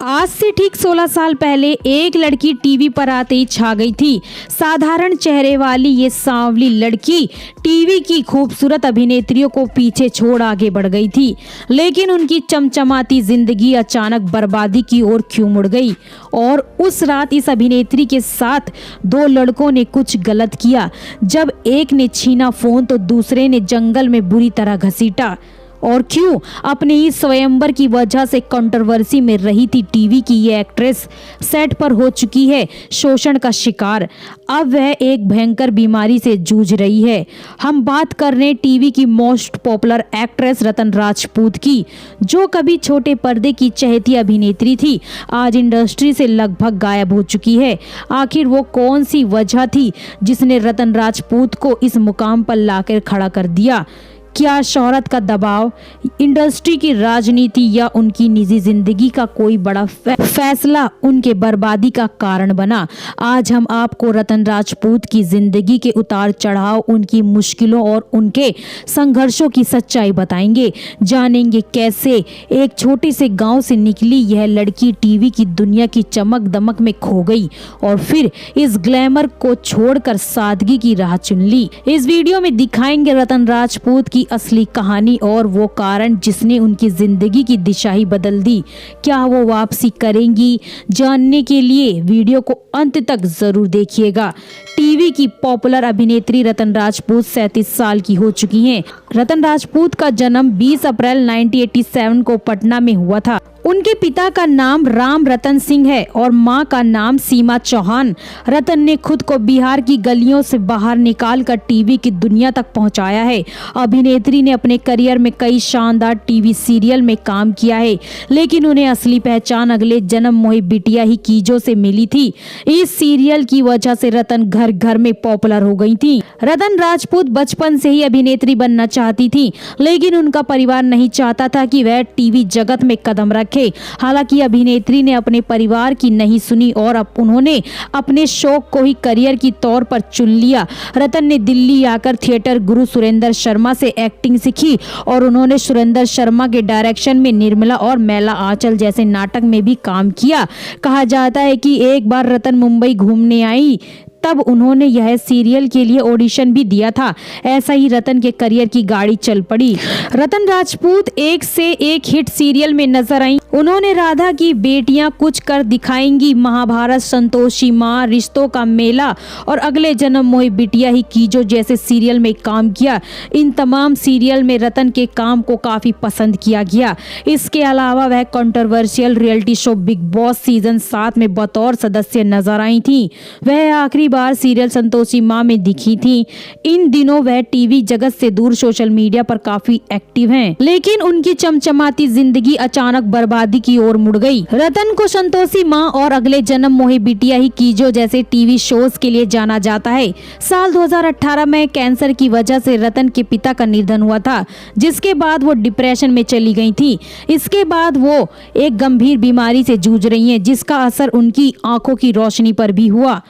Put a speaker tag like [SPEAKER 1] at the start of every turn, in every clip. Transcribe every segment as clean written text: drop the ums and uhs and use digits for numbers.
[SPEAKER 1] आज से ठीक 16 साल पहले एक लड़की टीवी पर आते ही छा गई थी। साधारण चेहरे वाली ये सांवली लड़की टीवी की खूबसूरत अभिनेत्रियों को पीछे छोड़ आगे बढ़ गई थी, लेकिन उनकी चमचमाती जिंदगी अचानक बर्बादी की ओर क्यों मुड़ गई। और उस रात इस अभिनेत्री के साथ दो लड़कों ने कुछ गलत किया। जब एक ने छीना फोन तो दूसरे ने जंगल में बुरी तरह घसीटा। और क्यों? अपने ही स्वयंवर की वजह से कंट्रोवर्सी में रही थी टीवी की ये एक्ट्रेस सेट पर हो चुकी है शोषण का शिकार। अब वह एक भयंकर बीमारी से जूझ रही है। हम बात कर रहे हैं टीवी की मोस्ट पॉपुलर एक्ट्रेस रतन राजपूत की, जो कभी छोटे पर्दे की चहेती अभिनेत्री थी, आज इंडस्ट्री से लगभग गायब हो चुकी है। आखिर वो कौन सी वजह थी जिसने रतन राजपूत को इस मुकाम पर लाकर खड़ा कर दिया? क्या शोहरत का दबाव, इंडस्ट्री की राजनीति या उनकी निजी जिंदगी का कोई बड़ा फैसला उनके बर्बादी का कारण बना? आज हम आपको रतन राजपूत की जिंदगी के उतार चढ़ाव, उनकी मुश्किलों और उनके संघर्षों की सच्चाई बताएंगे। जानेंगे कैसे एक छोटे से गांव से निकली यह लड़की टीवी की दुनिया की चमक दमक में खो गई और फिर इस ग्लैमर को छोड़कर सादगी की राह चुन ली। इस वीडियो में दिखाएंगे रतन राजपूत की असली कहानी और वो कारण जिसने उनकी जिंदगी की दिशा ही बदल दी। क्या वो वापसी करेंगी? जानने के लिए वीडियो को अंत तक जरूर देखिएगा। टीवी की पॉपुलर अभिनेत्री रतन राजपूत 37 साल की हो चुकी हैं। रतन राजपूत का जन्म 20 अप्रैल 1987 को पटना में हुआ था। उनके पिता का नाम राम रतन सिंह है और मां का नाम सीमा चौहान। रतन ने खुद को बिहार की गलियों से बाहर निकालकर टीवी की दुनिया तक पहुंचाया है। अभिनेत्री ने अपने करियर में कई शानदार टीवी सीरियल में काम किया है, लेकिन उन्हें असली पहचान अगले जन्म मोहे बिटिया ही कीजो से मिली थी। इस सीरियल की वजह से रतन घर घर में पॉपुलर हो गई थी। रतन राजपूत बचपन से ही अभिनेत्री बनना चाहती थी, लेकिन उनका परिवार नहीं चाहता था कि वह टीवी जगत में कदम रखे। हालांकि अभिनेत्री ने अपने परिवार की नहीं सुनी और अब उन्होंने अपने शौक को ही करियर की तौर पर चुन लिया। रतन ने दिल्ली आकर थिएटर गुरु सुरेंद्र शर्मा से एक्टिंग सीखी और उन्होंने सुरेंद्र शर्मा के डायरेक्शन में निर्मला और मैला आंचल जैसे नाटक में भी काम किया। कहा जाता है कि एक बार रतन मुंबई घूमने आई, तब उन्होंने यह सीरियल के लिए ऑडिशन भी दिया था। ऐसा ही रतन के करियर की गाड़ी चल पड़ी। रतन राजपूत एक से एक हिट सीरियल में नजर आई। उन्होंने राधा की बेटियां कुछ कर दिखाएंगी, महाभारत, संतोषी माँ, रिश्तों का मेला और अगले जन्म मोहे बिटिया ही कीजो जैसे सीरियल में काम किया। इन तमाम सीरियल में रतन के काम को काफी पसंद किया गया। इसके अलावा वह controversial reality show big boss season 7 में बतौर सदस्य नजर आई थी। वह आखिरी बार सीरियल संतोषी माँ में दिखी थी। इन दिनों वह टीवी जगत से दूर सोशल मीडिया पर काफी एक्टिव हैं, लेकिन उनकी चमचमाती जिंदगी अचानक बर्बादी की ओर मुड़ गई। रतन को संतोषी माँ और अगले जन्म मोहे बिटिया ही कीजो जैसे टीवी शोज के लिए जाना जाता है। साल 2018 में कैंसर की वजह से रतन के पिता का निधन हुआ था, जिसके बाद वो डिप्रेशन में चली गई थी। इसके बाद वो एक गंभीर बीमारी से जूझ रही हैं, जिसका असर उनकी आंखों की रोशनी पर भी हुआ।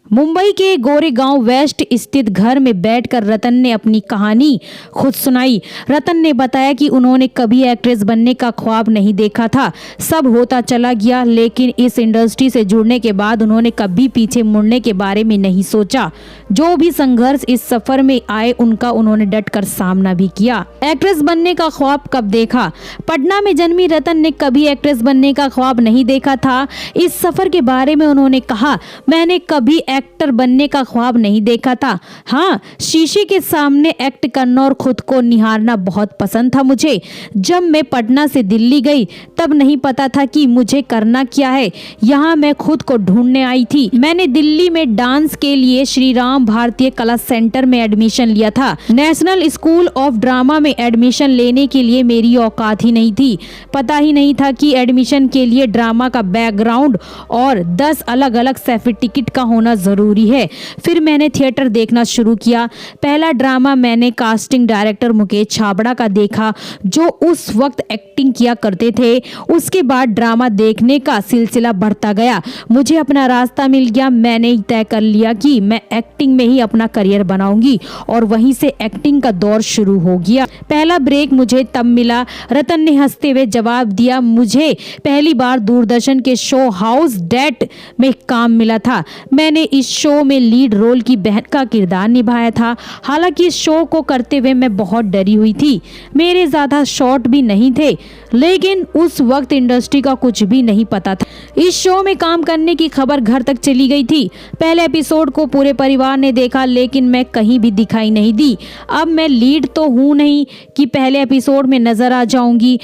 [SPEAKER 1] मुंबई के गोरेगांव वेस्ट स्थित घर में बैठकर रतन ने अपनी कहानी खुद सुनाई। रतन ने बताया कि उन्होंने कभी एक्ट्रेस बनने का ख्वाब नहीं देखा था, सब होता चला गया, लेकिन इस इंडस्ट्री से जुड़ने के बाद उन्होंने कभी पीछे मुड़ने के बारे में नहीं सोचा। जो भी संघर्ष इस सफर में आए उनका उन्होंने डटकर सामना भी किया। एक्ट्रेस बनने का ख्वाब कब देखा? पटना में जन्मी रतन ने कभी एक्ट्रेस बनने का ख्वाब नहीं देखा था। इस सफर के बारे में उन्होंने कहा, मैंने कभी एक्टर बनने का ख्वाब नहीं देखा था। हाँ, शीशे के सामने एक्ट करना और खुद को निहारना बहुत पसंद था मुझे। जब मैं पटना से दिल्ली गई तब नहीं पता था कि मुझे करना क्या है। यहाँ मैं खुद को ढूंढने आई थी। मैंने दिल्ली में डांस के लिए श्री राम भारतीय कला सेंटर में एडमिशन लिया था। नेशनल स्कूल ऑफ ड्रामा में एडमिशन लेने के लिए मेरी औकात ही नहीं थी। पता ही नहीं था कि एडमिशन के लिए ड्रामा का बैकग्राउंड और 10 अलग अलग सर्टिफिकेट का होना ज़रूरी है। फिर मैंने थिएटर देखना शुरू किया। पहला ड्रामा मैंने कास्टिंग डायरेक्टर मुकेश छाबड़ा का देखा, जो उस वक्त एक्टिंग किया करते थे। उसके बाद ड्रामा देखने का सिलसिला बढ़ता गया। मुझे अपना रास्ता मिल गया। मैंने तय कर लिया कि मैं एक्टिंग में ही अपना करियर बनाऊंगी और वहीं से एक्टिंग का दौर शुरू हो गया। पहला ब्रेक मुझे तब मिला, रतन ने हंसते हुए जवाब दिया, मुझे पहली बार दूरदर्शन के शो हाउस डेट में काम मिला था। मैंने इस शो में लीड रोल की बहन का किरदार निभाया था। हालांकि इस शो को करते हुए मैं बहुत डरी हुई थी। मेरे ज़्यादा शॉट भी नहीं थे, लेकिन उस वक्त इंडस्ट्री का कुछ भी नहीं पता था। इस शो में काम करने की खबर घर तक चली गई थी। पहले एपिसोड को पूरे परिवार ने देखा, लेकिन मैं कहीं भी दिखाई नहीं दी। अब मैं लीड तो हूँ नहीं कि पहले एपिसोड में नजर आ जाऊंगी।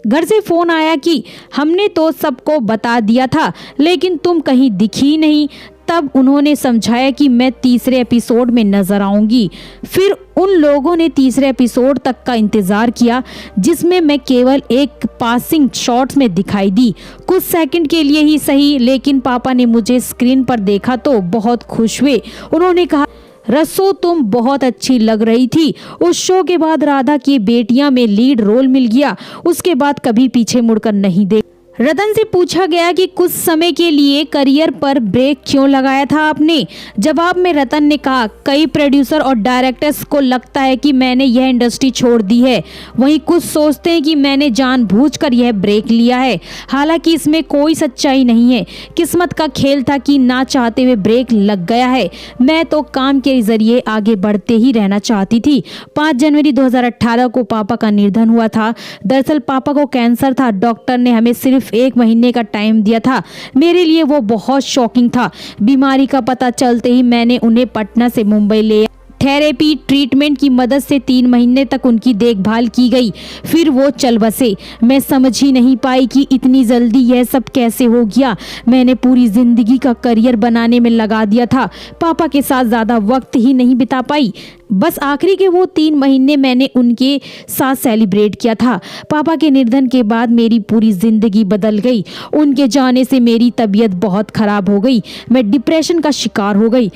[SPEAKER 1] घर से फोन आया कि हमने तो सबको बता दिया था, लेकिन तुम कहीं दिखी नहीं। तब उन्होंने समझाया कि मैं तीसरे एपिसोड में नजर आऊंगी। फिर उन लोगों ने तीसरे एपिसोड तक का इंतजार किया, जिसमें मैं केवल एक पासिंग शॉट्स में दिखाई दी, कुछ सेकंड के लिए ही सही। लेकिन पापा ने मुझे स्क्रीन पर देखा तो बहुत खुश हुए। उन्होंने कहा, रसो तुम बहुत अच्छी लग रही थी। उस शो के बाद राधा की बेटियां में लीड रोल मिल गया। उसके बाद कभी पीछे मुड़कर नहीं देख। रतन से पूछा गया कि कुछ समय के लिए करियर पर ब्रेक क्यों लगाया था आपने। जवाब में रतन ने कहा, कई प्रोड्यूसर और डायरेक्टर्स को लगता है कि मैंने यह इंडस्ट्री छोड़ दी है। वहीं कुछ सोचते हैं कि मैंने जानबूझकर यह ब्रेक लिया है। हालांकि इसमें कोई सच्चाई नहीं है। किस्मत का खेल था कि ना चाहते हुए ब्रेक लग गया है। मैं तो काम के जरिए आगे बढ़ते ही रहना चाहती थी। 5 जनवरी 2018 को पापा का निधन हुआ था। दरअसल पापा को कैंसर था। डॉक्टर ने हमें सिर्फ 1 महीने का टाइम दिया था। मेरे लिए वो बहुत शॉकिंग था। बीमारी का पता चलते ही मैंने उन्हें पटना से मुंबई ले थेरेपी ट्रीटमेंट की मदद से 3 महीने तक उनकी देखभाल की गई। फिर वो चल बसे। मैं समझ ही नहीं पाई कि इतनी जल्दी यह सब कैसे हो गया। मैंने पूरी जिंदगी का करियर बनाने में लगा दिया था। पापा के साथ ज़्यादा वक्त ही नहीं बिता पाई। बस आखिरी के वो 3 महीने मैंने उनके साथ सेलिब्रेट किया था। पापा के निधन के बाद मेरी पूरी जिंदगी बदल गई। उनके जाने से मेरी तबीयत बहुत खराब हो गई। मैं डिप्रेशन का शिकार हो गई।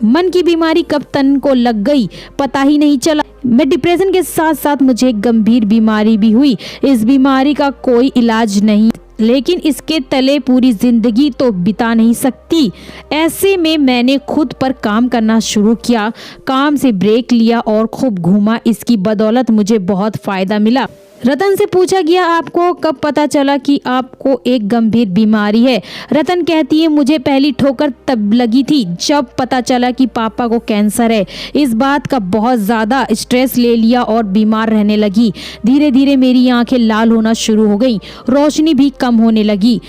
[SPEAKER 1] मन की बीमारी कब तन को लग गई पता ही नहीं चला। मैं डिप्रेशन के साथ साथ मुझे एक गंभीर बीमारी भी हुई। इस बीमारी का कोई इलाज नहीं, लेकिन इसके तले पूरी जिंदगी तो बिता नहीं सकती। ऐसे में मैंने खुद पर काम करना शुरू किया। काम से ब्रेक लिया और खूब घूमा। इसकी बदौलत मुझे बहुत फायदा मिला। रतन से पूछा गया, आपको कब पता चला कि आपको एक गंभीर बीमारी है। रतन कहती है, मुझे पहली ठोकर तब लगी थी जब पता चला कि पापा को कैंसर है। इस बात का बहुत ज़्यादा स्ट्रेस ले लिया और बीमार रहने लगी। धीरे धीरे मेरी आंखें लाल होना शुरू हो गई, रोशनी भी कम होने लगी।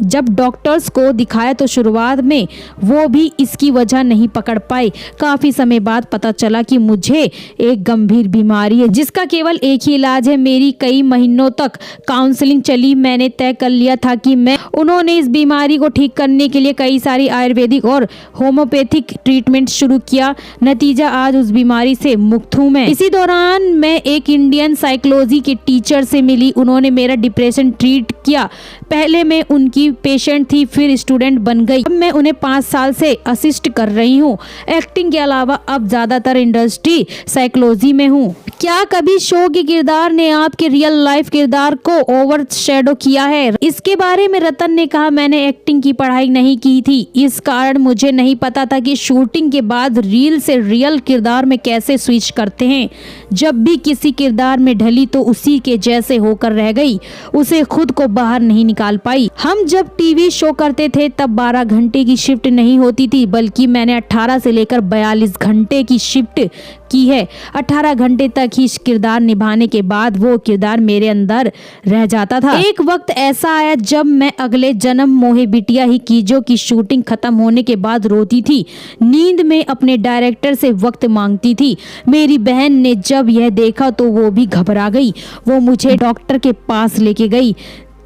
[SPEAKER 1] जब डॉक्टर्स को दिखाया तो शुरुआत में वो भी इसकी वजह नहीं पकड़ पाए। काफ़ी समय बाद पता चला कि मुझे एक गंभीर बीमारी है, जिसका केवल एक ही इलाज है। मेरी कई महीनों तक काउंसलिंग चली। मैंने तय कर लिया था कि उन्होंने इस बीमारी को ठीक करने के लिए कई सारी आयुर्वेदिक और होम्योपैथिक ट्रीटमेंट शुरू किया। नतीजा, आज उस बीमारी से मुक्त हूँ मैं। इसी दौरान मैं एक इंडियन साइकोलॉजी के टीचर से मिली। उन्होंने मेरा डिप्रेशन ट्रीट किया। पहले मैं उनकी पेशेंट थी, फिर स्टूडेंट बन गई। अब मैं उन्हें 5 साल से असिस्ट कर रही हूँ। एक्टिंग के अलावा अब ज़्यादातर इंडस्ट्री साइकोलॉजी में हूँ। क्या कभी शो के किरदार ने आपके रियल लाइफ किरदार को ओवर शैडो किया है? इसके बारे में रतन ने कहा, मैंने एक्टिंग की पढ़ाई नहीं की थी। इस कारण मुझे नहीं पता था कि शूटिंग के बाद रील से रियल किरदार में कैसे स्विच करते हैं। जब भी किसी किरदार में ढली तो उसी के जैसे होकर रह गई, उसे खुद को बाहर नहीं निकाल पाई। हम जब टीवी शो करते थे तब 12 घंटे की शिफ्ट नहीं होती थी, बल्कि मैंने 18 से लेकर 42 घंटे की शिफ्ट की है। 18 घंटे तक ही किरदार निभाने के बाद वो किरदार मेरे अंदर रह जाता था। एक वक्त ऐसा आया जब मैं अगले जन्म मोहे बिटिया ही कीजो की शूटिंग खत्म होने के बाद रोती थी। नींद में अपने डायरेक्टर से वक्त मांगती थी। मेरी बहन ने जब यह देखा तो वो भी घबरा गई। वो मुझे डॉक्टर के पास लेके गई।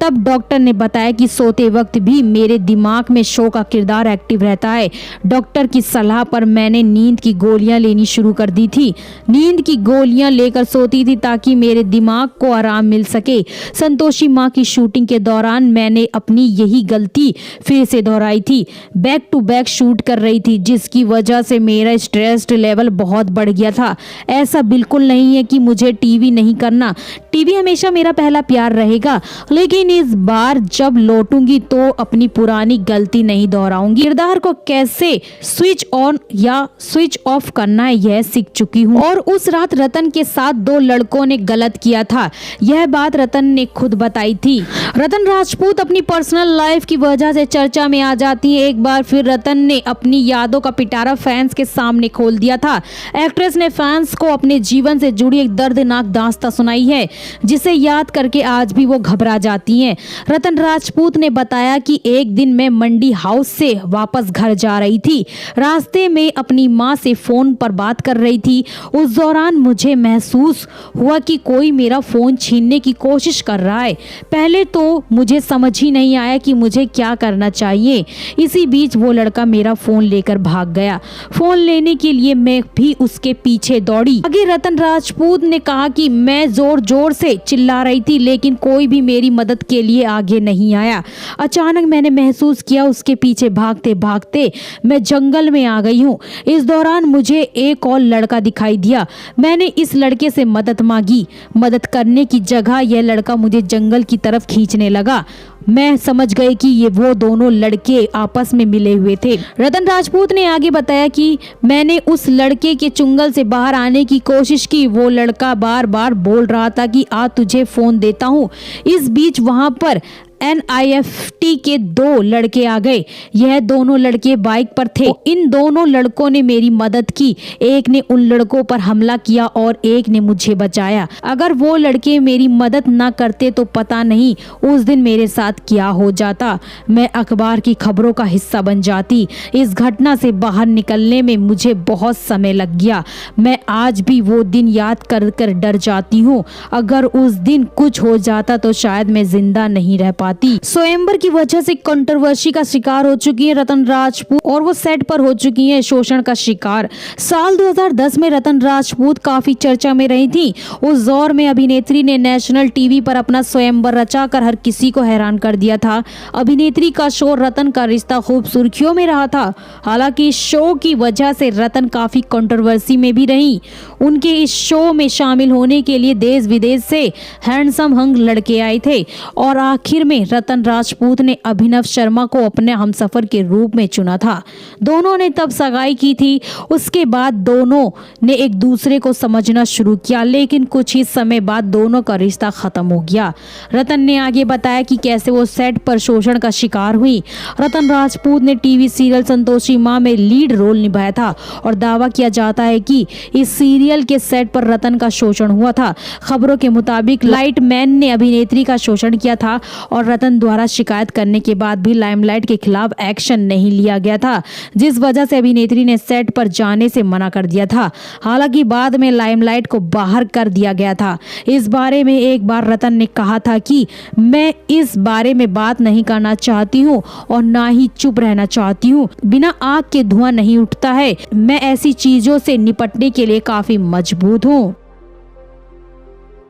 [SPEAKER 1] तब डॉक्टर ने बताया कि सोते वक्त भी मेरे दिमाग में शो का किरदार एक्टिव रहता है। डॉक्टर की सलाह पर मैंने नींद की गोलियां लेनी शुरू कर दी थी। नींद की गोलियां लेकर सोती थी ताकि मेरे दिमाग को आराम मिल सके। संतोषी माँ की शूटिंग के दौरान मैंने अपनी यही गलती फिर से दोहराई थी। बैक टू बैक शूट कर रही थी, जिसकी वजह से मेरा स्ट्रेस लेवल बहुत बढ़ गया था। ऐसा बिल्कुल नहीं है कि मुझे टीवी नहीं करना, टीवी हमेशा मेरा पहला प्यार रहेगा, लेकिन इस बार जब लौटूंगी तो अपनी पुरानी गलती नहीं दोहराऊंगी। किरदार को कैसे स्विच ऑन या स्विच ऑफ करना है यह सीख चुकी हूँ। और उस रात रतन के साथ 2 लड़कों ने गलत किया था, यह बात रतन ने खुद बताई थी। रतन राजपूत अपनी पर्सनल लाइफ की वजह से चर्चा में आ जाती है। एक बार फिर रतन ने अपनी यादों का पिटारा फैंस के सामने खोल दिया था। एक्ट्रेस ने फैंस को अपने जीवन से जुड़ी एक दर्दनाक दास्तां सुनाई है, जिसे याद करके आज भी वो घबरा जाती हैं। रतन राजपूत ने बताया कि एक दिन मैं मंडी हाउस से वापस घर जा रही थी। रास्ते में अपनी माँ से फोन पर बात कर रही थी। उस दौरान मुझे महसूस हुआ कि कोई मेरा फोन छीनने की कोशिश कर रहा है। पहले तो मुझे समझ ही नहीं आया कि मुझे क्या करना चाहिए। इसी बीच वो लड़का मेरा फोन लेकर भाग गया। फोन लेने के लिए मैं भी उसके पीछे दौड़ी। आगे रतन राजपूत ने कहा कि मैं जोर जोर से चिल्ला रही थी, लेकिन कोई भी मेरी मदद के लिए आगे नहीं आया। अचानक मैंने महसूस किया उसके पीछे भागते भागते मैं जंगल में आ गई हूँ। इस दौरान मुझे एक और लड़का दिखाई दिया। मैंने इस लड़के से मदद मांगी। मदद करने की जगह यह लड़का मुझे जंगल की तरफ खींचने लगा। मैं समझ गई कि ये वो दोनों लड़के आपस में मिले हुए थे। रतन राजपूत ने आगे बताया कि मैंने उस लड़के के चुंगल से बाहर आने की कोशिश की। वो लड़का बार बार बोल रहा था कि आ तुझे फोन देता हूँ। इस बीच वहां पर NIFT के 2 लड़के आ गए। यह दोनों लड़के बाइक पर थे। इन दोनों लड़कों ने मेरी मदद की। एक ने उन लड़कों पर हमला किया और एक ने मुझे बचाया। अगर वो लड़के मेरी मदद ना करते तो पता नहीं उस दिन मेरे साथ क्या हो जाता। मैं अखबार की खबरों का हिस्सा बन जाती। इस घटना से बाहर निकलने में मुझे बहुत समय लग गया। मैं आज भी वो दिन याद कर कर डर जाती हूँ। अगर उस दिन कुछ हो जाता तो शायद मैं जिंदा नहीं रह पाती। स्वयंवर की वजह से कंट्रोवर्सी का शिकार हो चुकी है रतन राजपूत, और वो सेट पर हो चुकी है शोषण का शिकार। साल 2010 में रतन राजपूत काफी चर्चा में रही थी। उस दौर में अभिनेत्री ने नेशनल टीवी पर अपना स्वयंवर रचाकर हर किसी को हैरान कर दिया था। अभिनेत्री का शो रतन का रिश्ता खूब सुर्खियों में रहा था। हालांकि इस शो की वजह से रतन काफी कंट्रोवर्सी में भी रही। उनके इस शो में शामिल होने के लिए देश विदेश से हैंडसम हंग लड़के आए थे और आखिर में रतन राजपूत ने अभिनव शर्मा को अपने हमसफर के रूप में चुना था। दोनों ने तब सगाई की थी। उसके बाद दोनों ने एक दूसरे को समझना शुरू किया, लेकिन कुछ ही समय बाद दोनों का रिश्ता खत्म हो गया। रतन ने आगे बताया कि कैसे वो सेट पर शोषण का शिकार हुई। रतन राजपूत ने टीवी सीरियल संतोषी माँ में लीड रोल निभाया था और दावा किया जाता है कि इस सीरियल के सेट पर रतन का शोषण हुआ था। खबरों के मुताबिक लाइटमैन ने अभिनेत्री का शोषण किया था और रतन द्वारा शिकायत करने के बाद भी लाइमलाइट के खिलाफ एक्शन नहीं लिया गया था, जिस वजह से अभिनेत्री ने सेट पर जाने से मना कर दिया था। हालांकि बाद में लाइमलाइट को बाहर कर दिया गया था। इस बारे में एक बार रतन ने कहा था कि मैं इस बारे में बात नहीं करना चाहती हूँ और ना ही चुप रहना चाहती हूँ। बिना आग के धुआं नहीं उठता है। मैं ऐसी चीजों से निपटने के लिए काफी मजबूत हूँ।